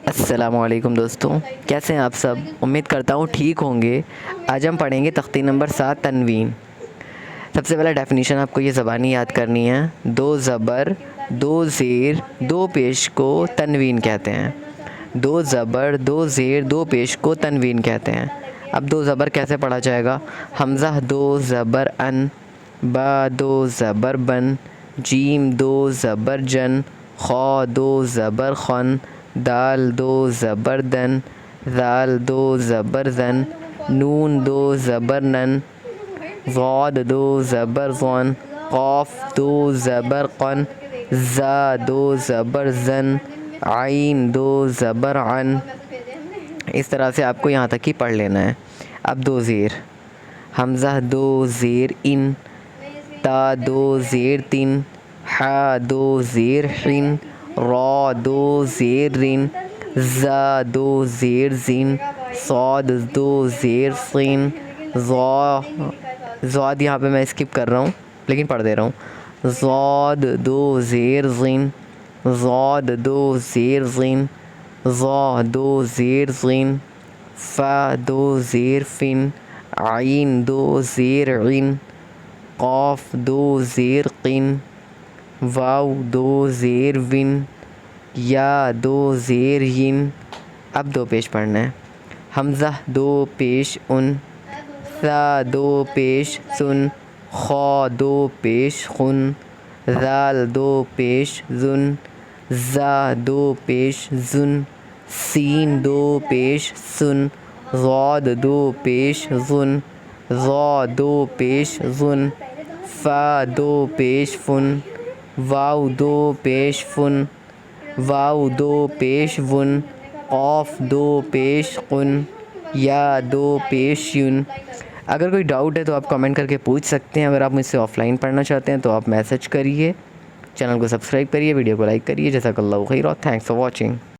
السلام علیکم دوستوں، کیسے ہیں آپ سب؟ امید کرتا ہوں ٹھیک ہوں گے۔ آج ہم پڑھیں گے تختی نمبر 7 تنوین۔ سب سے پہلا ڈیفینیشن آپ کو یہ زبانی یاد کرنی ہے۔ 2 زبر 2 زیر 2 پیش کو تنوین کہتے ہیں۔ 2 زبر 2 زیر 2 پیش کو تنوین کہتے ہیں۔ اب 2 زبر کیسے پڑھا جائے گا؟ حمزہ 2 زبر ان، با 2 زبر بن، جیم 2 زبر جن، خا 2 زبر خن، دال 2 زبر دن، ذال 2 زبر زن، نون 2 زبر نن، ضاد 2 زبر ضن، قاف 2 زبر قن، زا 2 زبر زن، عین 2 زبر عن۔ اس طرح سے آپ کو یہاں تک ہی پڑھ لینا ہے۔ اب 2 زیر، حمزہ 2 زیر ان، تا 2 زیر تن، حا 2 زیر حن، را 2 زیر رن، زا 2 زیر زن، صاد 2 زیر صین، ضاد یہاں پہ میں اسکپ کر رہا ہوں لیکن پڑھ دے رہا ہوں۔ ضاد 2 زیر زن، ضاد 2 زیر زن، ضا 2 زیر زن، فا 2 زیر فن، عین 2 زیر عن، قاف 2 زیر قن، واو 2 زیر ون، یا 2 زیر ین۔ اب 2 پیش پڑھنا ہے۔ حمزہ 2 پیش ان، ثا 2 پیش سن، خا 2 پیش خن، ذال 2 پیش زن، زا 2 پیش زن، سین 2 پیش سن، ضاد 2 پیش ظن، ظا 2 پیش ظن، فا 2 پیش فن، واو 2 پیش فن، واو 2 پیش ون، قاف 2 پیش قن، یا 2 پیش یون۔ اگر کوئی ڈاؤٹ ہے تو آپ کمنٹ کر کے پوچھ سکتے ہیں۔ اگر آپ مجھ سے آف لائن پڑھنا چاہتے ہیں تو آپ میسج کریے، چینل کو سبسکرائب کریے، ویڈیو کو لائک کریے۔ جزاک اللہ خیر اور تھینکس فار واچنگ۔